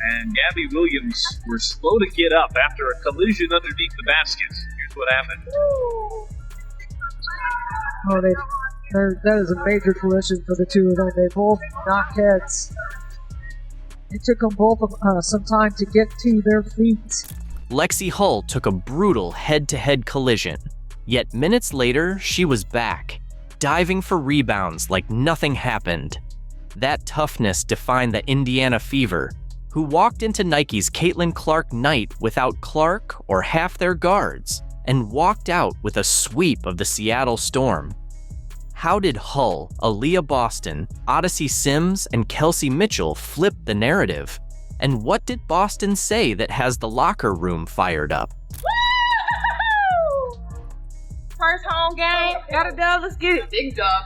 and Gabby Williams were slow to get up after a collision underneath the basket. Here's what happened. Oh, that is a major collision for the two of them. They both knocked heads. It took them both some time to get to their feet. Lexie Hull took a brutal head-to-head collision, yet minutes later, she was back, diving for rebounds like nothing happened. That toughness defined the Indiana Fever, who walked into Nike's Caitlin Clark night without Clark or half their guards, and walked out with a sweep of the Seattle Storm. How did Hull, Aaliyah Boston, Odyssey Sims, and Kelsey Mitchell flip the narrative? And what did Boston say that has the locker room fired up? Woo! First home game, got a dub, let's get it. Big dub.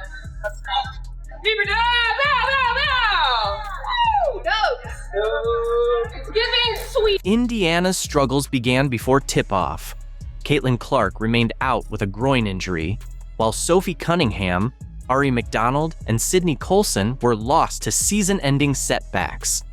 Fever dub, Woo! Dub. Giving sweet. Indiana's struggles began before tip-off. Caitlin Clark remained out with a groin injury, while Sophie Cunningham, Ari McDonald, and Sydney Colson were lost to season-ending setbacks.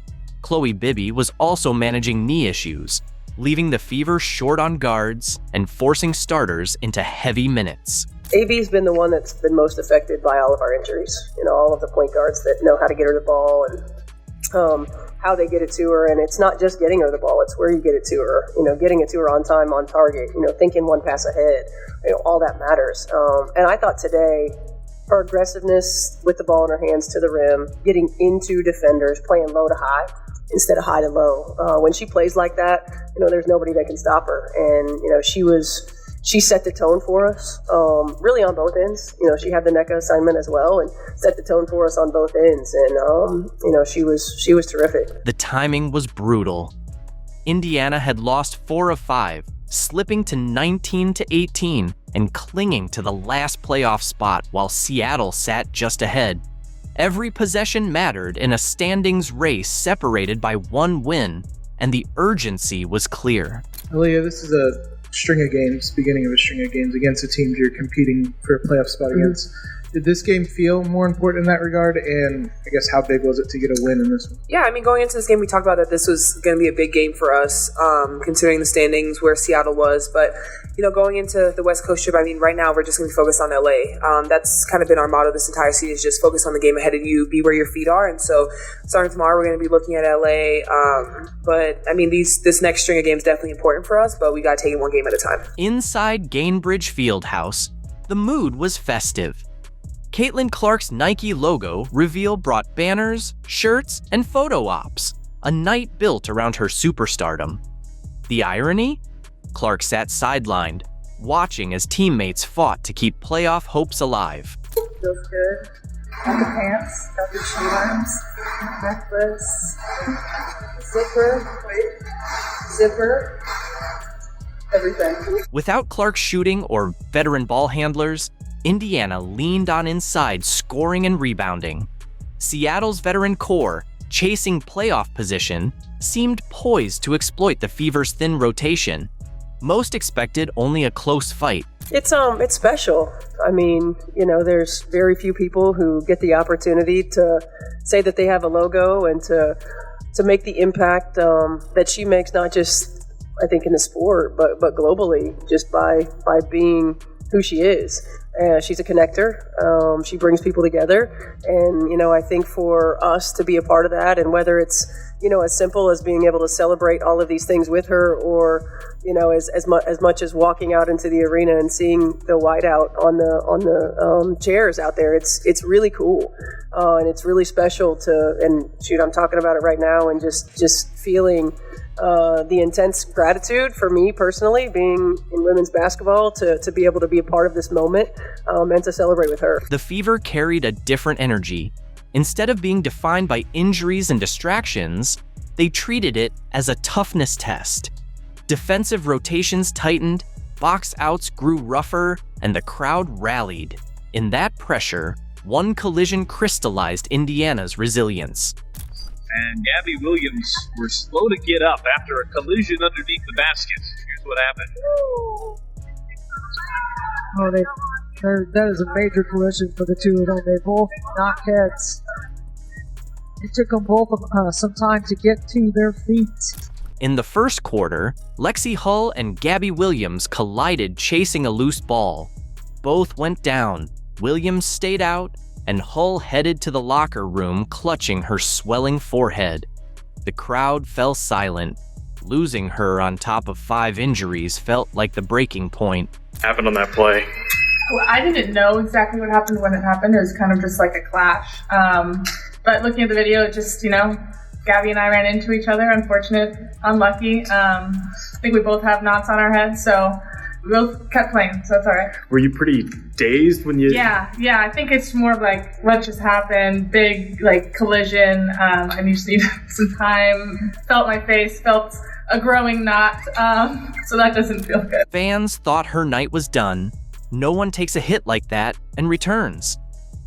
Chloe Bibby was also managing knee issues, leaving the Fever short on guards and forcing starters into heavy minutes. AB's been the one that's been most affected by all of our injuries. You know, all of the point guards that know how to get her the ball and how they get it to her. And it's not just getting her the ball, it's where you get it to her. You know, getting it to her on time, on target, you know, thinking one pass ahead. You know, all that matters. And I thought today, her aggressiveness with the ball in her hands to the rim, getting into defenders, playing low to high instead of high to low. When she plays like that, you know, there's nobody that can stop her. And, you know, she set the tone for us, really on both ends. You know, she had the NECA assignment as well and set the tone for us on both ends. And, you know, she was terrific. The timing was brutal. Indiana had lost 4 of 5, slipping to 19-18 and clinging to the last playoff spot while Seattle sat just ahead. Every possession mattered in a standings race separated by one win, and the urgency was clear. Aaliyah, this is a string of games, beginning of a string of games against a team you're competing for a playoff spot against. Did this game feel more important in that regard? And I guess how big was it to get a win in this one? Yeah, I mean, going into this game, we talked about that this was going to be a big game for us, considering the standings where Seattle was. But, you know, going into the West Coast trip, I mean, right now we're just going to be focused on LA. That's kind of been our motto this entire season, is just focus on the game ahead of you, be where your feet are. And so starting tomorrow, we're going to be looking at LA. But, I mean, this next string of games is definitely important for us, but we got to take it one game at a time. Inside Gainbridge Fieldhouse, the mood was festive. Caitlin Clark's Nike logo reveal brought banners, shirts, and photo ops, a night built around her superstardom. The irony? Clark sat sidelined, watching as teammates fought to keep playoff hopes alive. Feels good. Got the pants, got the shoe-arms, necklace, zipper, everything. Without Clark shooting or veteran ball handlers, Indiana leaned on inside, scoring and rebounding. Seattle's veteran core, chasing playoff position, seemed poised to exploit the Fever's thin rotation. Most expected only a close fight. It's special. I mean, you know, there's very few people who get the opportunity to say that they have a logo and to make the impact that she makes, not just, I think, in the sport, but globally, just by being who she is. She's a connector. She brings people together. And, you know, I think for us to be a part of that, and whether it's, you know, as simple as being able to celebrate all of these things with her, or, you know, as much as walking out into the arena and seeing the whiteout on the chairs out there, it's really cool. And it's really special and shoot, I'm talking about it right now, and just feeling the intense gratitude for me personally, being in women's basketball, to be able to be a part of this moment and to celebrate with her. The Fever carried a different energy. Instead of being defined by injuries and distractions, they treated it as a toughness test. Defensive rotations tightened, box outs grew rougher, and the crowd rallied. In that pressure, one collision crystallized Indiana's resilience. And Gabby Williams were slow to get up after a collision underneath the basket. Here's what happened. Oh, that is a major collision for the two of them. They both knocked heads. It took them both some time to get to their feet. In the first quarter, Lexie Hull and Gabby Williams collided chasing a loose ball. Both went down, Williams stayed out, and Hull headed to the locker room clutching her swelling forehead. The crowd fell silent. Losing her on top of 5 injuries felt like the breaking point. Happened on that play. Well, I didn't know exactly what happened when it happened. It was kind of just like a clash. But looking at the video, it just, Gabby and I ran into each other. Unfortunate, unlucky. I think we both have knots on our heads, so we both kept playing, so that's all right. Were you pretty dazed when you... Yeah, I think it's more of like, what just happened? Big, collision. I just need some time. Felt my face, felt a growing knot, so that doesn't feel good. Fans thought her night was done. No one takes a hit like that and returns.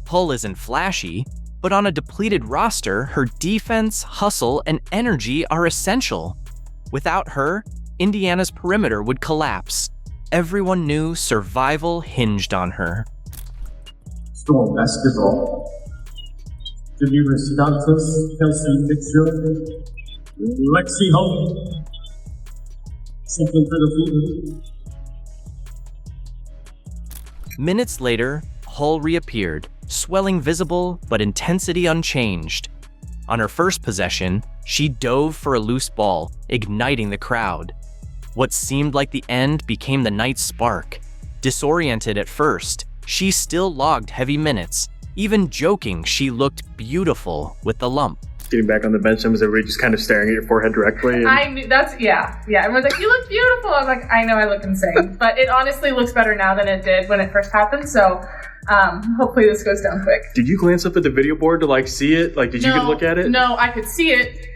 Hull isn't flashy, but on a depleted roster, her defense, hustle, and energy are essential. Without her, Indiana's perimeter would collapse. Everyone knew survival hinged on her. Storm basketball. The Universitatis Kelsey Fitzgerald. Lexie Hull. Something for the field. Minutes later, Hull reappeared, swelling visible but intensity unchanged. On her first possession, she dove for a loose ball, igniting the crowd. What seemed like the end became the night's spark. Disoriented at first, she still logged heavy minutes, even joking she looked beautiful with the lump. Getting back on the bench, was everybody just kind of staring at your forehead directly? And... I knew, yeah. Everyone's like, you look beautiful. I was like, I know I look insane. But it honestly looks better now than it did when it first happened, so hopefully this goes down quick. Did you glance up at the video board to see it? Did you look at it? No, I could see it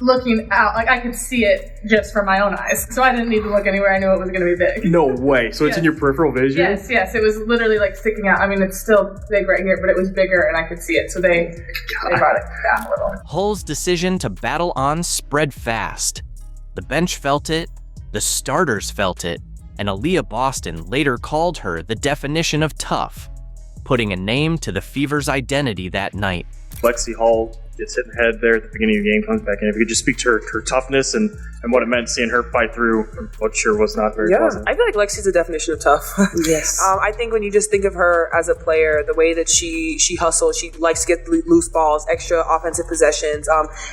looking out. I could see it just from my own eyes. So I didn't need to look anywhere. I knew it was going to be big. No way. So it's in your peripheral vision? Yes. It was literally sticking out. I mean, it's still big right here, but it was bigger and I could see it. So they brought it down a little. Hull's decision to battle on spread fast. The bench felt it, the starters felt it, and Aaliyah Boston later called her the definition of tough, putting a name to the Fever's identity that night. Lexie Hull gets hit in the head there at the beginning of the game, comes back in. If you could just speak to her toughness and what it meant seeing her fight through what sure was not very pleasant. I feel like Lexie's the definition of tough. Yes. I think when you just think of her as a player, the way that she hustles, she likes to get loose balls, extra offensive possessions.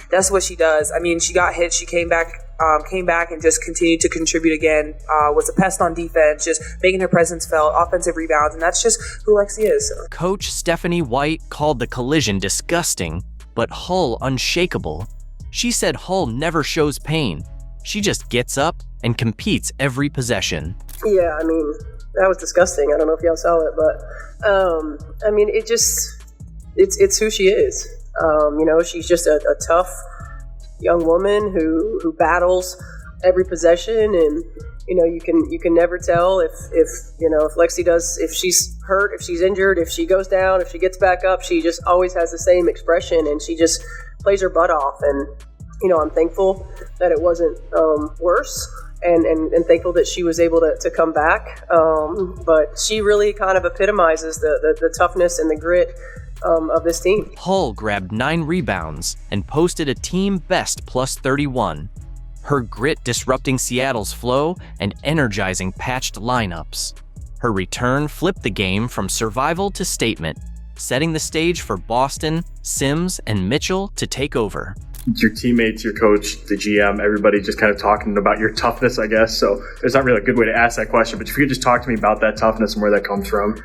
That's what she does. I mean, she got hit, she came back and just continued to contribute again, was a pest on defense, just making her presence felt, offensive rebounds, and that's just who Lexie is. Coach Stephanie White called the collision disgusting, but Hull unshakable. She said Hull never shows pain. She just gets up and competes every possession. Yeah, I mean, that was disgusting. I don't know if y'all saw it, but I mean, it's who she is. She's just a tough young woman who battles every possession, and you can never tell if Lexie does, if she's hurt, if she's injured, if she goes down, if she gets back up. She just always has the same expression, and she just plays her butt off. And I'm thankful that it wasn't worse, and thankful that she was able to come back. But she really kind of epitomizes the toughness and the grit of this team. Hull grabbed 9 rebounds and posted a team best plus 31. Her grit disrupting Seattle's flow and energizing patched lineups. Her return flipped the game from survival to statement, setting the stage for Boston, Sims, and Mitchell to take over. Your teammates, your coach, the GM, everybody just kind of talking about your toughness, I guess. So there's not really a good way to ask that question, but if you could just talk to me about that toughness and where that comes from.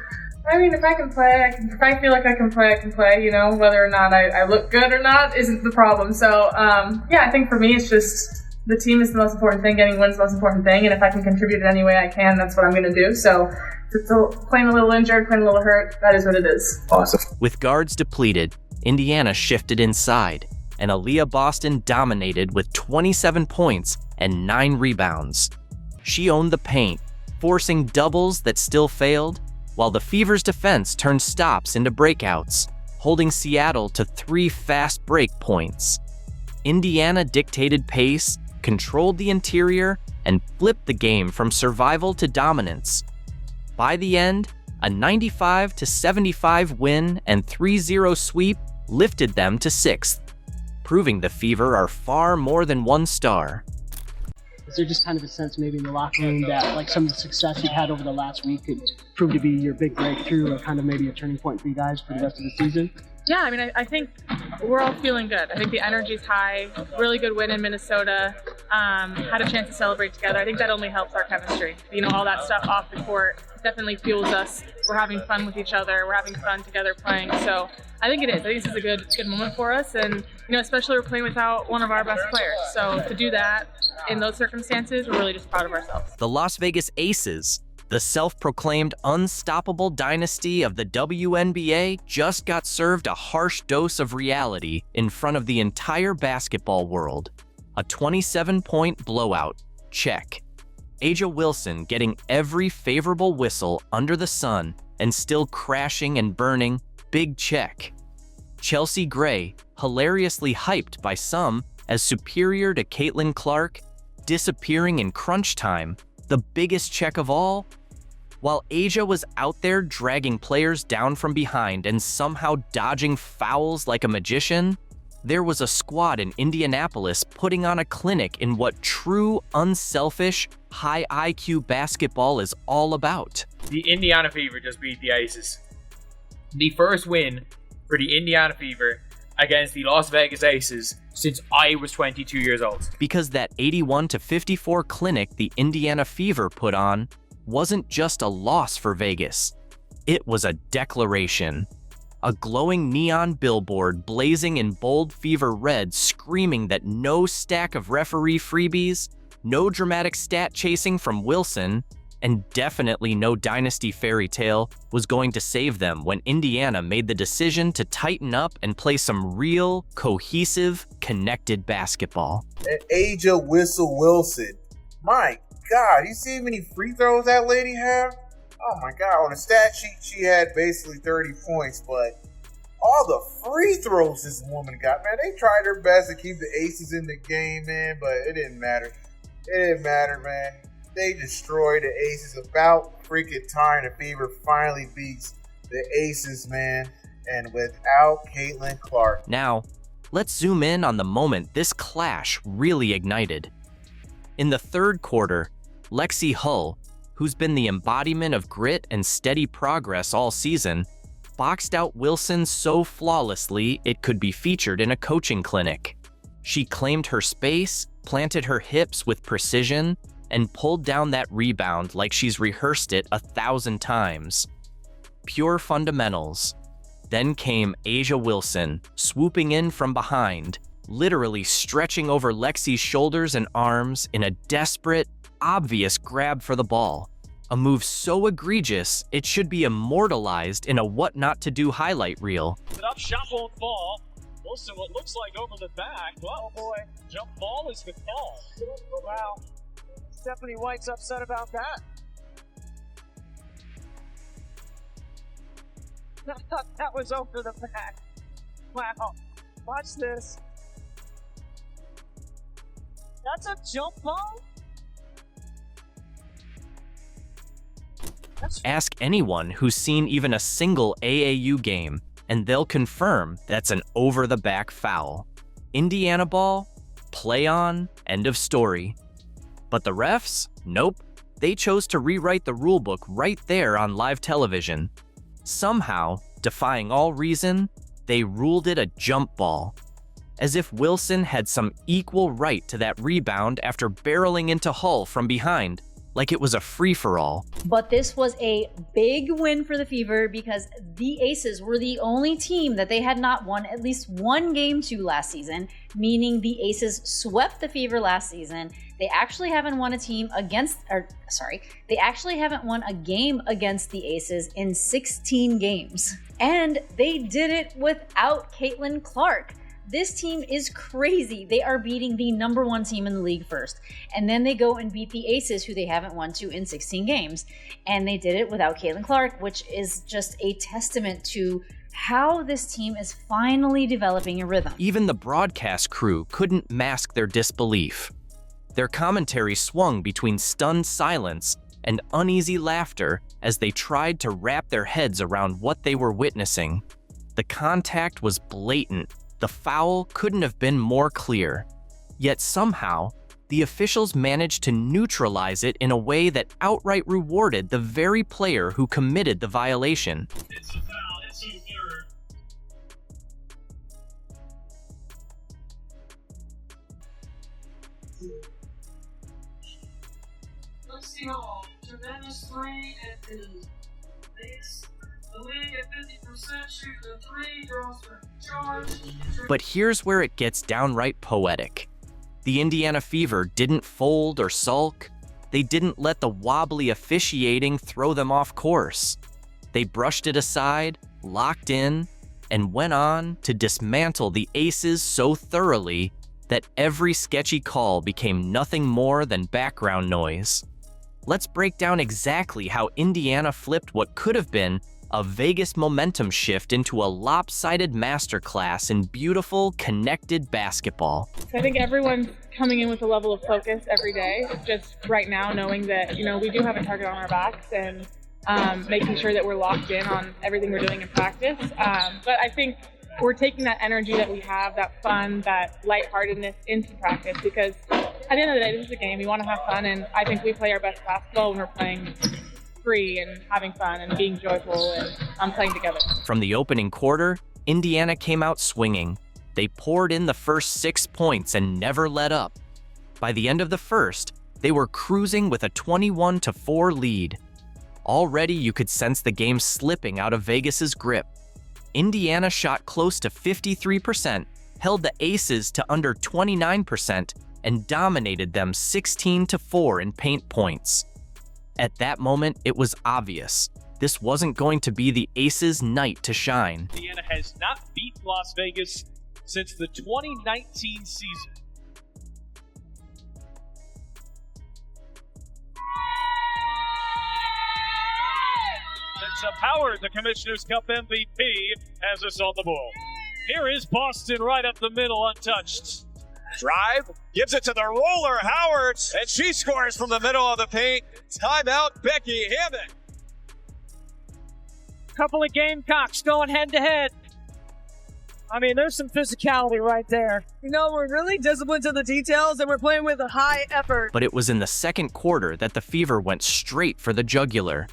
I mean, if I can play, if I feel like I can play, I can play. Whether or not I look good or not isn't the problem. So, I think for me, it's just the team is the most important thing. Getting wins is the most important thing. And if I can contribute in any way I can, that's what I'm going to do. So, if it's playing a little injured, playing a little hurt, that is what it is. Awesome. With guards depleted, Indiana shifted inside, and Aaliyah Boston dominated with 27 points and 9 rebounds. She owned the paint, forcing doubles that still failed, while the Fever's defense turned stops into breakouts, holding Seattle to 3 fast break points. Indiana dictated pace, controlled the interior, and flipped the game from survival to dominance. By the end, a 95-75 win and 3-0 sweep lifted them to 6th, proving the Fever are far more than one star. Is there just kind of a sense maybe in the locker room that like some of the success you've had over the last week could prove to be your big breakthrough or kind of maybe a turning point for you guys for the rest of the season? Yeah, I mean, I think we're all feeling good. I think the energy's high. Really good win in Minnesota. Had a chance to celebrate together. I think that only helps our chemistry. You know, all that stuff off the court definitely fuels us. We're having fun with each other. We're having fun together playing. So I think it is. I think this is a good moment for us. And, you know, especially we're playing without one of our best players. So to do that in those circumstances, we're really just proud of ourselves. The Las Vegas Aces, the self-proclaimed unstoppable dynasty of the WNBA, just got served a harsh dose of reality in front of the entire basketball world. A 27-point blowout, check. A'ja Wilson getting every favorable whistle under the sun and still crashing and burning, big check. Chelsea Gray, hilariously hyped by some as superior to Caitlin Clark, disappearing in crunch time, the biggest check of all. While A'ja was out there dragging players down from behind and somehow dodging fouls like a magician, there was a squad in Indianapolis putting on a clinic in what true, unselfish, high IQ basketball is all about. The Indiana Fever just beat the Aces. The first win for the Indiana Fever against the Las Vegas Aces since I was 22 years old. Because that 81-54 clinic the Indiana Fever put on wasn't just a loss for Vegas. It was a declaration. A glowing neon billboard blazing in bold Fever red screaming that no stack of referee freebies, no dramatic stat chasing from Wilson, and definitely no dynasty fairy tale was going to save them when Indiana made the decision to tighten up and play some real, cohesive, connected basketball. And A'ja Wilson. My God, you see how many free throws that lady have? Oh my God, on the stat sheet, she had basically 30 points, but all the free throws this woman got, man, they tried their best to keep the Aces in the game, man, but it didn't matter. It didn't matter, man. They destroyed the Aces. About freaking time the Fever finally beats the Aces, man, and without Caitlin Clark. Now, let's zoom in on the moment this clash really ignited. In the third quarter, Lexie Hull, who's been the embodiment of grit and steady progress all season, boxed out Wilson so flawlessly it could be featured in a coaching clinic. She claimed her space, planted her hips with precision, and pulled down that rebound like she's rehearsed it 1,000 times. Pure fundamentals. Then came A'ja Wilson, swooping in from behind, literally stretching over Lexie's shoulders and arms in a desperate, obvious grab for the ball. A move so egregious, it should be immortalized in a what not to do highlight reel. Up, shot won't fall. Wilson, what looks like over the back. Oh boy, jump ball is the call. Wow, Stephanie White's upset about that. I thought that was over the back. Wow, watch this. That's a jump ball? Ask anyone who's seen even a single AAU game, and they'll confirm that's an over-the-back foul. Indiana ball, play on, end of story. But the refs? Nope. They chose to rewrite the rulebook right there on live television. Somehow, defying all reason, they ruled it a jump ball. As if Wilson had some equal right to that rebound after barreling into Hull from behind, like it was a free-for-all. But this was a big win for the Fever because the Aces were the only team that they had not won at least one game to last season, meaning the Aces swept the Fever last season. They actually haven't won a game against the Aces in 16 games. And they did it without Caitlin Clark. This team is crazy. They are beating the #1 team in the league first. And then they go and beat the Aces, who they haven't won to in 16 games. And they did it without Caitlin Clark, which is just a testament to how this team is finally developing a rhythm. Even the broadcast crew couldn't mask their disbelief. Their commentary swung between stunned silence and uneasy laughter as they tried to wrap their heads around what they were witnessing. The contact was blatant. The foul couldn't have been more clear. Yet somehow, the officials managed to neutralize it in a way that outright rewarded the very player who committed the violation. It's a foul. It's your third. Lexie Hall, tremendous three at the base. The league at 50% shooting the three, girls for charge. But here's where it gets downright poetic. The Indiana Fever didn't fold or sulk. They didn't let the wobbly officiating throw them off course. They brushed it aside, locked in, and went on to dismantle the Aces so thoroughly that every sketchy call became nothing more than background noise. Let's break down exactly how Indiana flipped what could have been a Vegas momentum shift into a lopsided masterclass in beautiful, connected basketball. So I think everyone's coming in with a level of focus every day, just right now knowing that, we do have a target on our backs and making sure that we're locked in on everything we're doing in practice. But I think we're taking that energy that we have, that fun, that lightheartedness into practice, because at the end of the day, this is a game. We want to have fun, and I think we play our best basketball when we're playing free and having fun and being joyful and playing together. From the opening quarter, Indiana came out swinging. They poured in the first 6 points and never let up. By the end of the first, they were cruising with a 21-4 lead. Already you could sense the game slipping out of Vegas's grip. Indiana shot close to 53%, held the Aces to under 29%, and dominated them 16-4 in paint points. At that moment, it was obvious. This wasn't going to be the Aces' night to shine. Indiana has not beaten Las Vegas since the 2019 season. Since Howard, the Commissioner's Cup MVP, has us on the board. Here is Boston right up the middle, untouched. Drive, gives it to the roller, Howard, and she scores from the middle of the paint. Timeout, Becky Hammond. Couple of Gamecocks going head-to-head. I mean, there's some physicality right there. We're really disciplined to the details, and we're playing with a high effort. But it was in the second quarter that the Fever went straight for the jugular.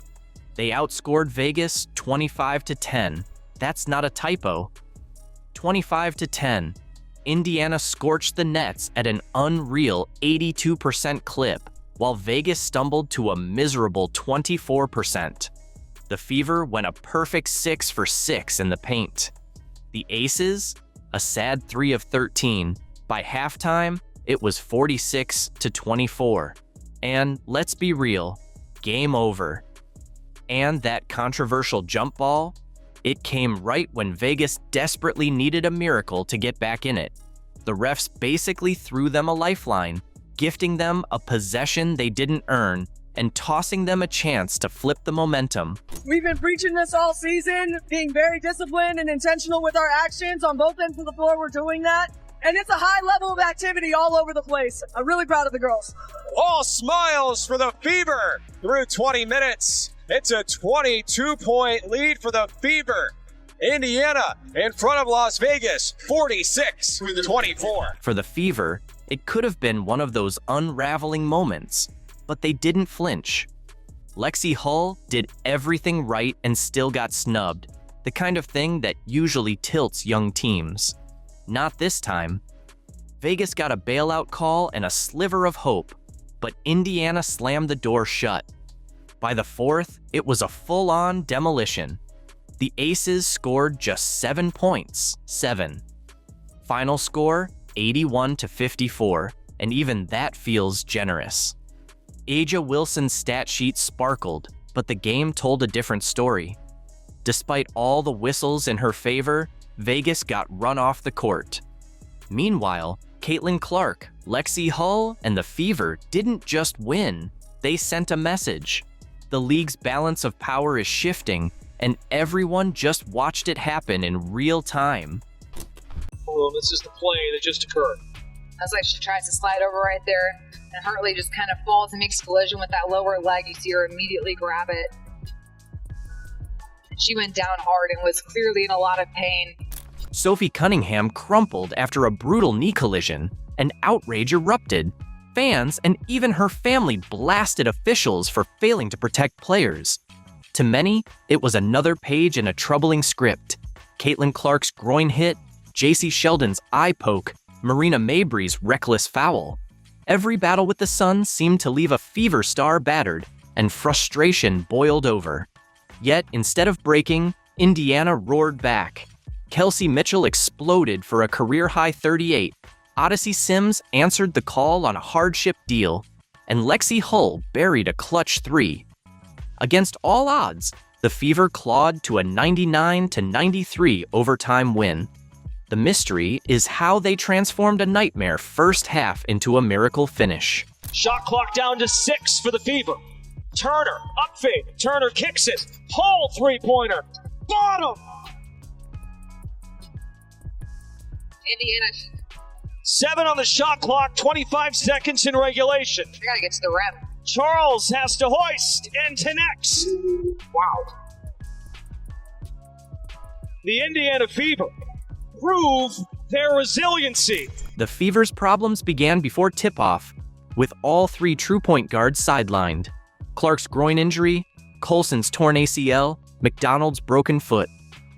They outscored Vegas 25-10. That's not a typo. 25-10. Indiana scorched the nets at an unreal 82% clip, while Vegas stumbled to a miserable 24%. The Fever went a perfect 6 for 6 in the paint. The Aces, a sad 3 of 13. By halftime, it was 46-24. And let's be real, game over. And that controversial jump ball, it came right when Vegas desperately needed a miracle to get back in it. The refs basically threw them a lifeline, gifting them a possession they didn't earn and tossing them a chance to flip the momentum. We've been preaching this all season, being very disciplined and intentional with our actions. On both ends of the floor, we're doing that. And it's a high level of activity all over the place. I'm really proud of the girls. All smiles for the Fever through 20 minutes. It's a 22-point lead for the Fever. Indiana in front of Las Vegas, 46-24. For the Fever, it could have been one of those unraveling moments, but they didn't flinch. Lexie Hull did everything right and still got snubbed, the kind of thing that usually tilts young teams. Not this time. Vegas got a bailout call and a sliver of hope, but Indiana slammed the door shut. By the fourth, it was a full-on demolition. The Aces scored just 7 points, 7. Final score, 81-54, and even that feels generous. Aja Wilson's stat sheet sparkled, but the game told a different story. Despite all the whistles in her favor, Vegas got run off the court. Meanwhile, Caitlin Clark, Lexie Hull, and the Fever didn't just win, they sent a message. The league's balance of power is shifting, and everyone just watched it happen in real time. Well, this is the play that just occurred. That's like she tries to slide over right there, and Hartley just kind of falls and makes collision with that lower leg. You see her immediately grab it. She went down hard and was clearly in a lot of pain. Sophie Cunningham crumpled after a brutal knee collision, and outrage erupted. Fans and even her family blasted officials for failing to protect players. To many, it was another page in a troubling script. Caitlin Clark's groin hit, J.C. Sheldon's eye poke, Marina Mabry's reckless foul. Every battle with the sun seemed to leave a Fever star battered, and frustration boiled over. Yet, instead of breaking, Indiana roared back. Kelsey Mitchell exploded for a career-high 38. Odyssey Sims answered the call on a hardship deal, and Lexie Hull buried a clutch 3. Against all odds, the Fever clawed to a 99-93 overtime win. The mystery is how they transformed a nightmare first half into a miracle finish. Shot clock down to 6 for the Fever. Turner, up fade. Turner kicks it. Hull three-pointer. Bottom! Indiana. 7 on the shot clock, 25 seconds in regulation. I gotta get to the rim. Charles has to hoist and connects. Wow. The Indiana Fever prove their resiliency. The Fever's problems began before tip-off, with all 3 true point guards sidelined. Clark's groin injury, Colson's torn ACL, McDonald's broken foot.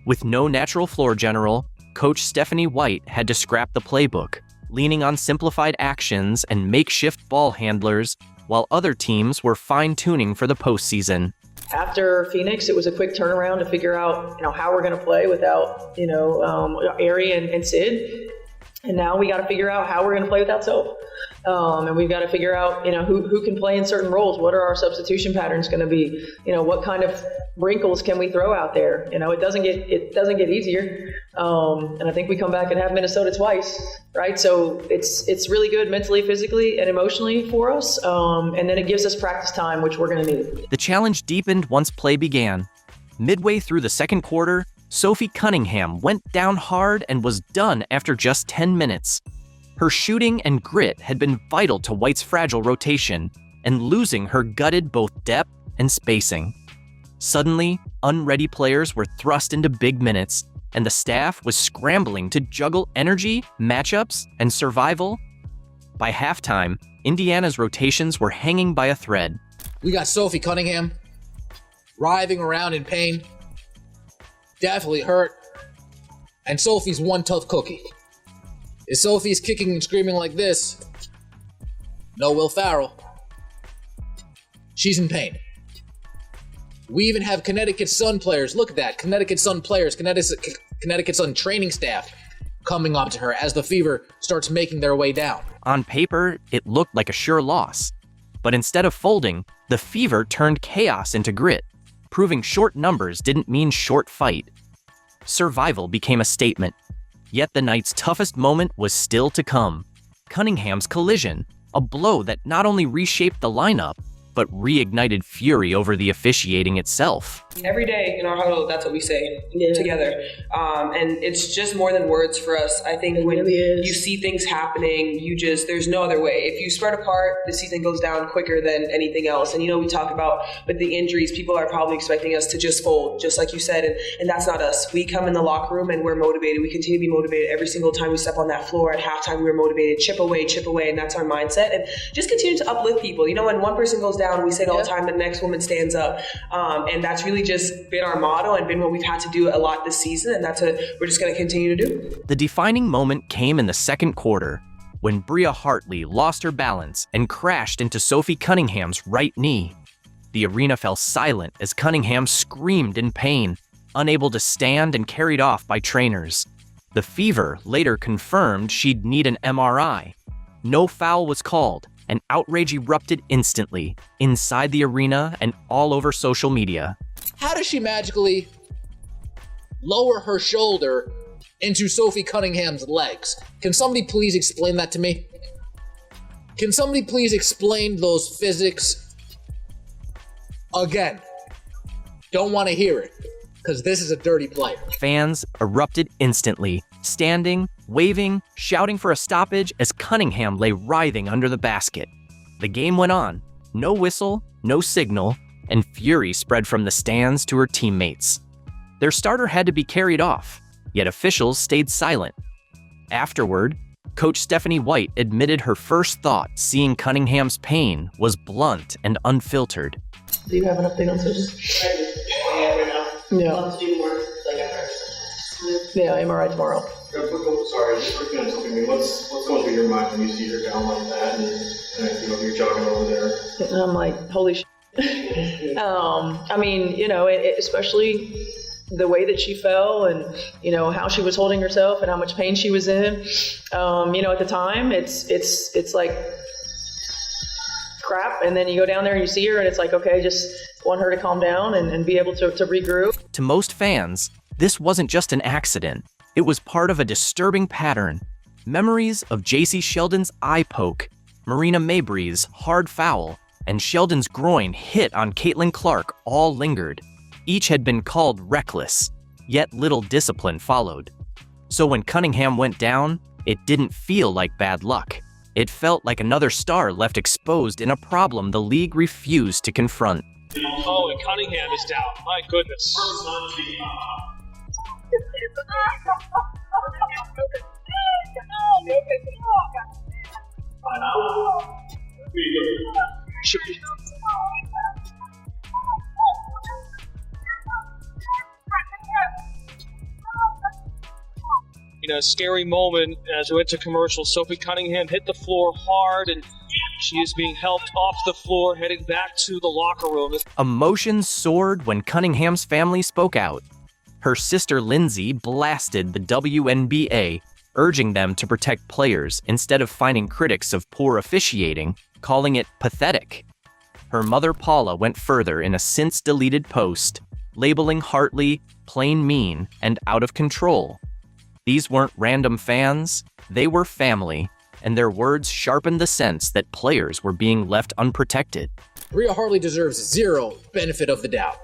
With no natural floor general, Coach Stephanie White had to scrap the playbook, leaning on simplified actions and makeshift ball handlers, while other teams were fine-tuning for the postseason. After Phoenix, it was a quick turnaround to figure out, how we're going to play without, Ari and Sid. And now we got to figure out how we're going to play without Soap. And we've got to figure out, who can play in certain roles. What are our substitution patterns going to be? What kind of wrinkles can we throw out there? It doesn't get easier. And I think we come back and have Minnesota twice, right? So it's really good mentally, physically, and emotionally for us. And then it gives us practice time, which we're going to need. The challenge deepened once play began. Midway through the second quarter, Sophie Cunningham went down hard and was done after just 10 minutes. Her shooting and grit had been vital to White's fragile rotation, and losing her gutted both depth and spacing. Suddenly, unready players were thrust into big minutes, and the staff was scrambling to juggle energy, matchups, and survival. By halftime, Indiana's rotations were hanging by a thread. We got Sophie Cunningham writhing around in pain, definitely hurt, and Sophie's one tough cookie. If Sophie's kicking and screaming like this, no Will Farrell. She's in pain. We even have Connecticut Sun players. Look at that. Connecticut Sun players, Connecticut Sun training staff coming up to her as the Fever starts making their way down. On paper, it looked like a sure loss. But instead of folding, the Fever turned chaos into grit, proving short numbers didn't mean short fight. Survival became a statement. Yet the night's toughest moment was still to come. Cunningham's collision, a blow that not only reshaped the lineup, but reignited fury over the officiating itself. Every day in our huddle, that's what we say together. And it's just more than words for us. I think when you see things happening, there's no other way. If you spread apart, the season goes down quicker than anything else. And we talk about with the injuries, people are probably expecting us to just fold, just like you said. And that's not us. We come in the locker room and we're motivated. We continue to be motivated every single time we step on that floor. At halftime, we were motivated, chip away. And that's our mindset. And just continue to uplift people. When one person goes down, we say it all the time, the next woman stands up. And that's really just been our motto and been what we've had to do a lot this season, and that's what we're just going to continue to do. The defining moment came in the second quarter, when Bria Hartley lost her balance and crashed into Sophie Cunningham's right knee. The arena fell silent as Cunningham screamed in pain, unable to stand and carried off by trainers. The Fever later confirmed she'd need an MRI. No foul was called, and outrage erupted instantly, inside the arena and all over social media. How does she magically lower her shoulder into Sophie Cunningham's legs? Can somebody please explain that to me? Can somebody please explain those physics again? Don't want to hear it, because this is a dirty player. Fans erupted instantly, standing, waving, shouting for a stoppage as Cunningham lay writhing under the basket. The game went on, no whistle, no signal, and fury spread from the stands to her teammates. Their starter had to be carried off, yet officials stayed silent. Afterward, Coach Stephanie White admitted her first thought seeing Cunningham's pain was blunt and unfiltered. Do you have an update on Susan? Yeah. Yeah, MRI tomorrow. Sorry, just quickly on something. What's going through your mind when you see her down like that and you're jogging over there? And I'm like, holy shit. I mean, especially the way that she fell and, how she was holding herself and how much pain she was in. At the time, it's like crap. And then you go down there and you see her and it's like, okay, just want her to calm down and be able to regroup. To most fans, this wasn't just an accident. It was part of a disturbing pattern. Memories of J.C. Sheldon's eye poke, Marina Mabry's hard foul, and Sheldon's groin hit on Caitlin Clark all lingered. Each had been called reckless, yet little discipline followed. So when Cunningham went down, it didn't feel like bad luck. It felt like another star left exposed in a problem the league refused to confront. Oh, and Cunningham is down. My goodness. Scary moment as we went to commercial. Sophie Cunningham hit the floor hard, and she is being helped off the floor, heading back to the locker room. Emotions soared when Cunningham's family spoke out. Her sister Lindsay blasted the WNBA, urging them to protect players instead of finding critics of poor officiating, calling it pathetic. Her mother Paula went further in a since-deleted post, labeling Hartley plain mean and out of control. These weren't random fans, they were family, and their words sharpened the sense that players were being left unprotected. Rhea Hartley deserves zero benefit of the doubt.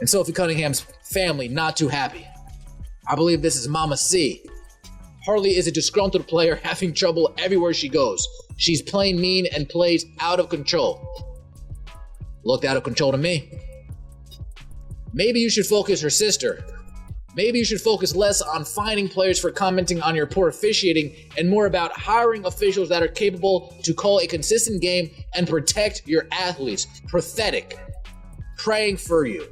And Sophie Cunningham's family not too happy. I believe this is Mama C. Hartley is a disgruntled player having trouble everywhere she goes. She's plain mean and plays out of control. Looked out of control to me. Maybe you should focus her sister. Maybe you should focus less on fining players for commenting on your poor officiating and more about hiring officials that are capable to call a consistent game and protect your athletes. Pathetic. Praying for you.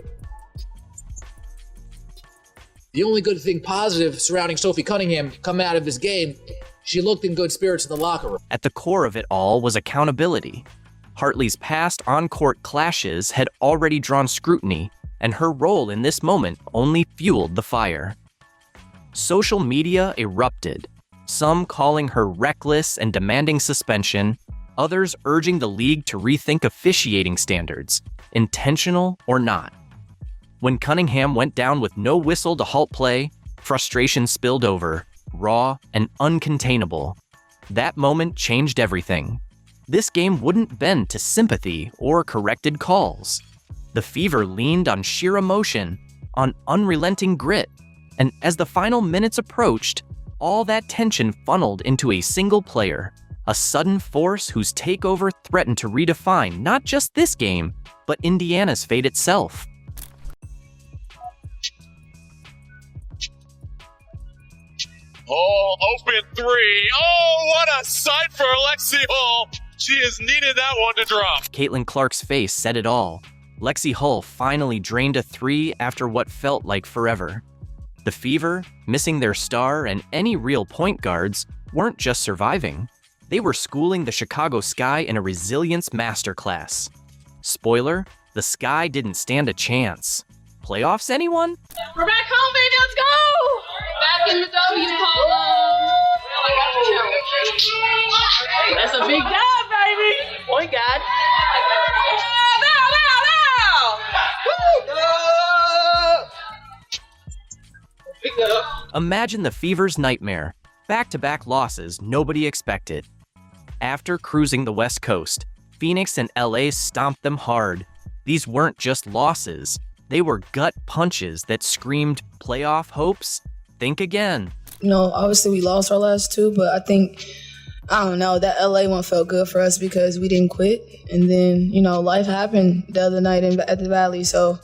The only good thing positive surrounding Sophie Cunningham come out of this game, she looked in good spirits in the locker room. At the core of it all was accountability. Hartley's past on-court clashes had already drawn scrutiny, and her role in this moment only fueled the fire. Social media erupted, some calling her reckless and demanding suspension, others urging the league to rethink officiating standards, intentional or not. When Cunningham went down with no whistle to halt play, frustration spilled over, raw and uncontainable. That moment changed everything. This game wouldn't bend to sympathy or corrected calls. The Fever leaned on sheer emotion, on unrelenting grit, and as the final minutes approached, all that tension funneled into a single player, a sudden force whose takeover threatened to redefine not just this game, but Indiana's fate itself. Oh, open three. Oh, what a sight for Lexie Hull. She has needed that one to drop. Caitlin Clark's face said it all. Lexie Hull finally drained a three after what felt like forever. The Fever, missing their star and any real point guards, weren't just surviving. They were schooling the Chicago Sky in a resilience masterclass. Spoiler, the Sky didn't stand a chance. Playoffs, anyone? We're back home, baby. Let's go. Back in the W column. That's a big job, baby. Point guard. Imagine the Fever's nightmare. Back-to-back losses nobody expected. After cruising the West Coast, Phoenix and LA stomped them hard. These weren't just losses. They were gut punches that screamed playoff hopes. Think again. Obviously we lost our last two, but I think I don't know, that LA one felt good for us because we didn't quit. And then, life happened the other night at the Valley. So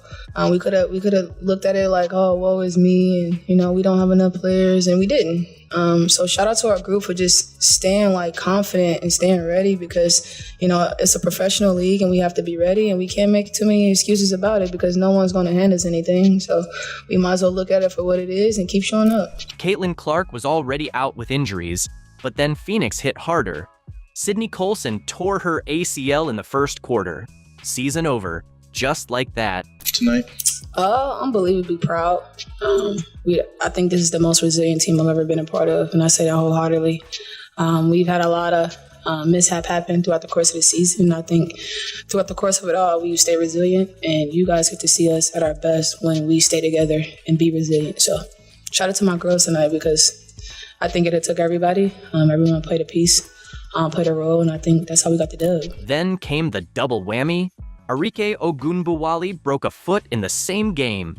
we could have looked at it like, oh, woe is me. And, we don't have enough players. And we didn't. So shout out to our group for just staying confident and staying ready because, it's a professional league and we have to be ready. And we can't make too many excuses about it because no one's going to hand us anything. So we might as well look at it for what it is and keep showing up. Caitlin Clark was already out with injuries. But then Phoenix hit harder. Sydney Colson tore her ACL in the first quarter. Season over, just like that. Tonight? Unbelievably proud. I think this is the most resilient team I've ever been a part of, and I say that wholeheartedly. We've had a lot of mishap happen throughout the course of the season. I think throughout the course of it all, we stay resilient, and you guys get to see us at our best when we stay together and be resilient. So shout out to my girls tonight because I think it took everybody. Everyone played a piece, played a role, and I think that's how we got the dub. Then came the double whammy. Arike Ogunbowale broke a foot in the same game.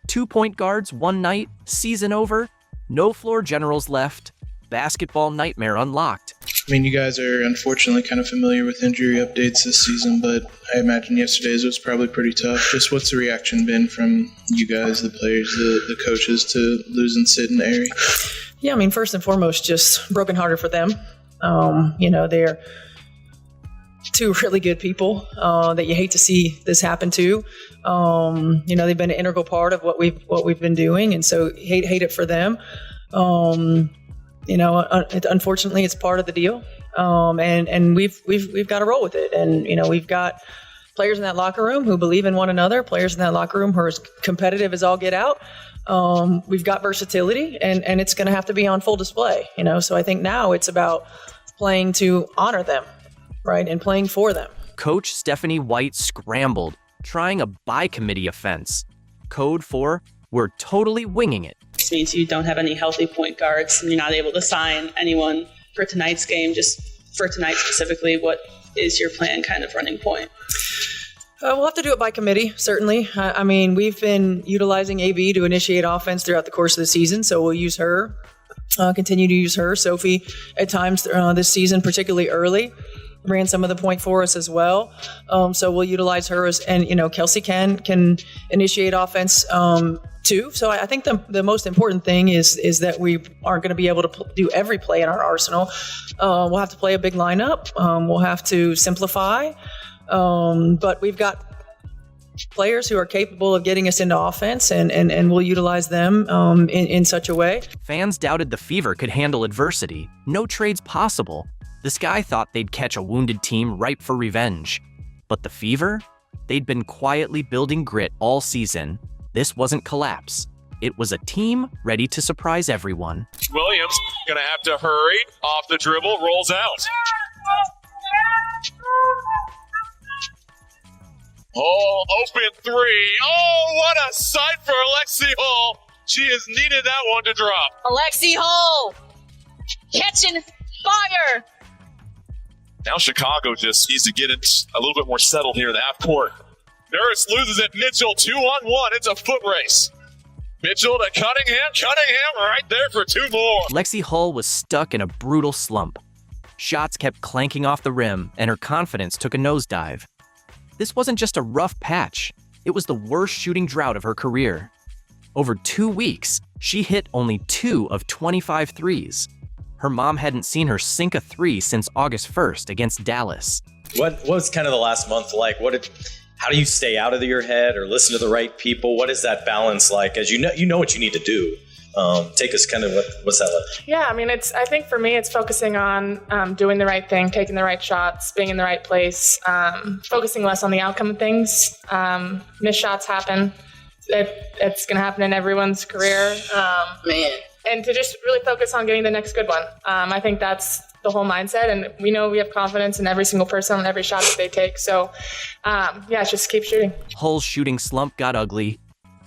2 point guards one night, season over, no floor generals left, basketball nightmare unlocked. I mean, you guys are unfortunately kind of familiar with injury updates this season, but I imagine yesterday's was probably pretty tough. Just what's the reaction been from you guys, the players, the coaches, to losing Sid and Ari? Yeah, I mean, first and foremost, just brokenhearted for them. They're two really good people that you hate to see this happen to. They've been an integral part of what we've been doing, and so hate it for them. Unfortunately, it's part of the deal, and we've got to roll with it. And we've got players in that locker room who believe in one another. Players in that locker room who are as competitive as all get out. We've got versatility, and it's going to have to be on full display. So I think now it's about playing to honor them, right, and playing for them. Coach Stephanie White scrambled, trying a by-committee offense. Code for, we're totally winging it. This means you don't have any healthy point guards and you're not able to sign anyone for tonight's game. Just for tonight specifically, what is your plan kind of running point? We'll have to do it by committee, certainly. I mean, we've been utilizing AB to initiate offense throughout the course of the season, so we'll use her, continue to use her. Sophie, at times this season, particularly early, ran some of the point for us as well. So we'll utilize her and Kelsey can initiate offense too. So I think the most important thing is that we aren't going to be able to do every play in our arsenal. We'll have to play a big lineup. We'll have to simplify. But we've got players who are capable of getting us into offense, and we'll utilize them in such a way. Fans doubted the Fever could handle adversity. No trades possible. The Sky thought they'd catch a wounded team ripe for revenge. But the Fever? They'd been quietly building grit all season. This wasn't collapse. It was a team ready to surprise everyone. Williams gonna have to hurry off the dribble, rolls out. Oh, open three. Oh, what a sight for Lexie Hall. She has needed that one to drop. Lexie Hall catching fire. Now Chicago just needs to get it a little bit more settled here in the half court. Nurse loses it. Mitchell 2-on-1. It's a foot race. Mitchell to Cunningham. Cunningham right there for two more. Lexie Hull was stuck in a brutal slump. Shots kept clanking off the rim, and her confidence took a nosedive. This wasn't just a rough patch. It was the worst shooting drought of her career. Over 2 weeks, she hit only 2 of 25 threes. Her mom hadn't seen her sink a three since August 1st against Dallas. What was kind of the last month like? How do you stay out of your head or listen to the right people? What is that balance like? As you know what you need to do. Take us kind of what's that like? Yeah, I mean, I think for me, it's focusing on doing the right thing, taking the right shots, being in the right place, focusing less on the outcome of things. Missed shots happen. It's going to happen in everyone's career. And to just really focus on getting the next good one. I think that's the whole mindset. And we know we have confidence in every single person on every shot that they take. So, just keep shooting. Hull's shooting slump got ugly.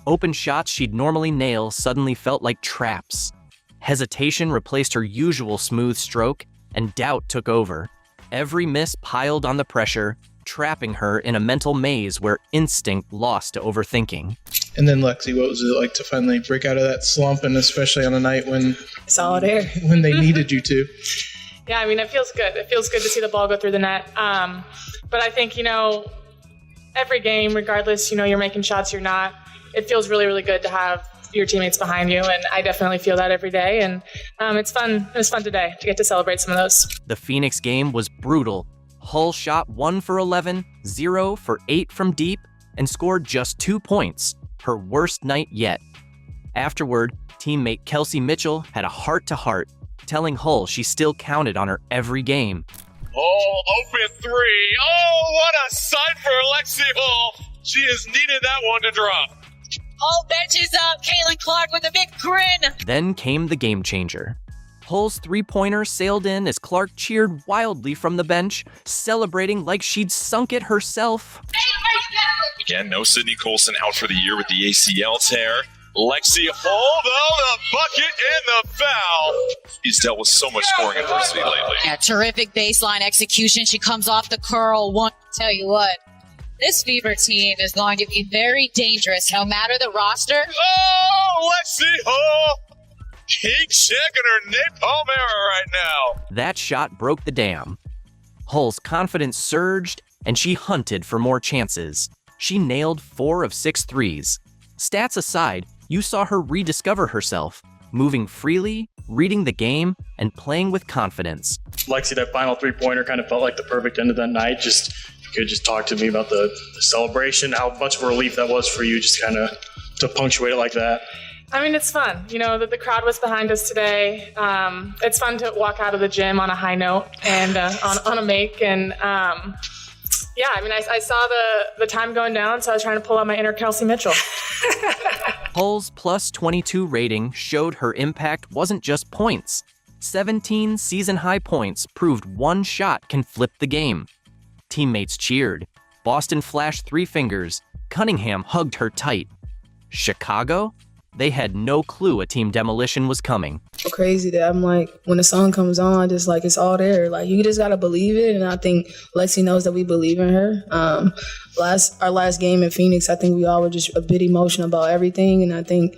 Open shots she'd normally nail suddenly felt like traps. Hesitation replaced her usual smooth stroke, and doubt took over. Every miss piled on the pressure, trapping her in a mental maze where instinct lost to overthinking. And then Lexie, what was it like to finally break out of that slump, and especially on a night when solid air when they needed you to? Yeah, I mean, it feels good. It feels good to see the ball go through the net. But I think, every game, regardless, you're making shots, you're not, it feels really, really good to have your teammates behind you. And I definitely feel that every day. And it's fun. It was fun today to get to celebrate some of those. The Phoenix game was brutal. Hull shot 1 for 11, 0 for 8 from deep, and scored just 2 points, her worst night yet. Afterward, teammate Kelsey Mitchell had a heart-to-heart, telling Hull she still counted on her every game. Oh, open three. Oh, what a sight for Lexie Hull. She has needed that one to drop. Hull benches up. Caitlin Clark with a big grin. Then came the game changer. Hull's three-pointer sailed in as Clark cheered wildly from the bench, celebrating like she'd sunk it herself. Again, no Sydney Colson out for the year with the ACL tear. Lexie Hull, though, the bucket and the foul. He's dealt with so much scoring adversity lately. Yeah, terrific baseline execution. She comes off the curl. Tell you what, this Fever team is going to be very dangerous no matter the roster. Oh, Lexie Hull! Heat checking her napalm era right now. That shot broke the dam. Hull's confidence surged, and she hunted for more chances. She nailed 4 of 6 threes. Stats aside, you saw her rediscover herself, moving freely, reading the game, and playing with confidence. Lexie, that final three-pointer kind of felt like the perfect end of that night. Just, if you could just talk to me about the celebration, how much of a relief that was for you, just kind of to punctuate it like that. I mean, it's fun. That the crowd was behind us today. It's fun to walk out of the gym on a high note and on a make. And yeah, I mean, I saw the time going down, so I was trying to pull out my inner Kelsey Mitchell. Hull's plus 22 rating showed her impact wasn't just points. 17 season-high points proved one shot can flip the game. Teammates cheered. Boston flashed 3 fingers. Cunningham hugged her tight. Chicago? They had no clue a team demolition was coming. So crazy that I'm like, when the song comes on, just like it's all there. Like you just gotta believe it, and I think Lexie knows that we believe in her. Our last game in Phoenix, I think we all were just a bit emotional about everything, and I think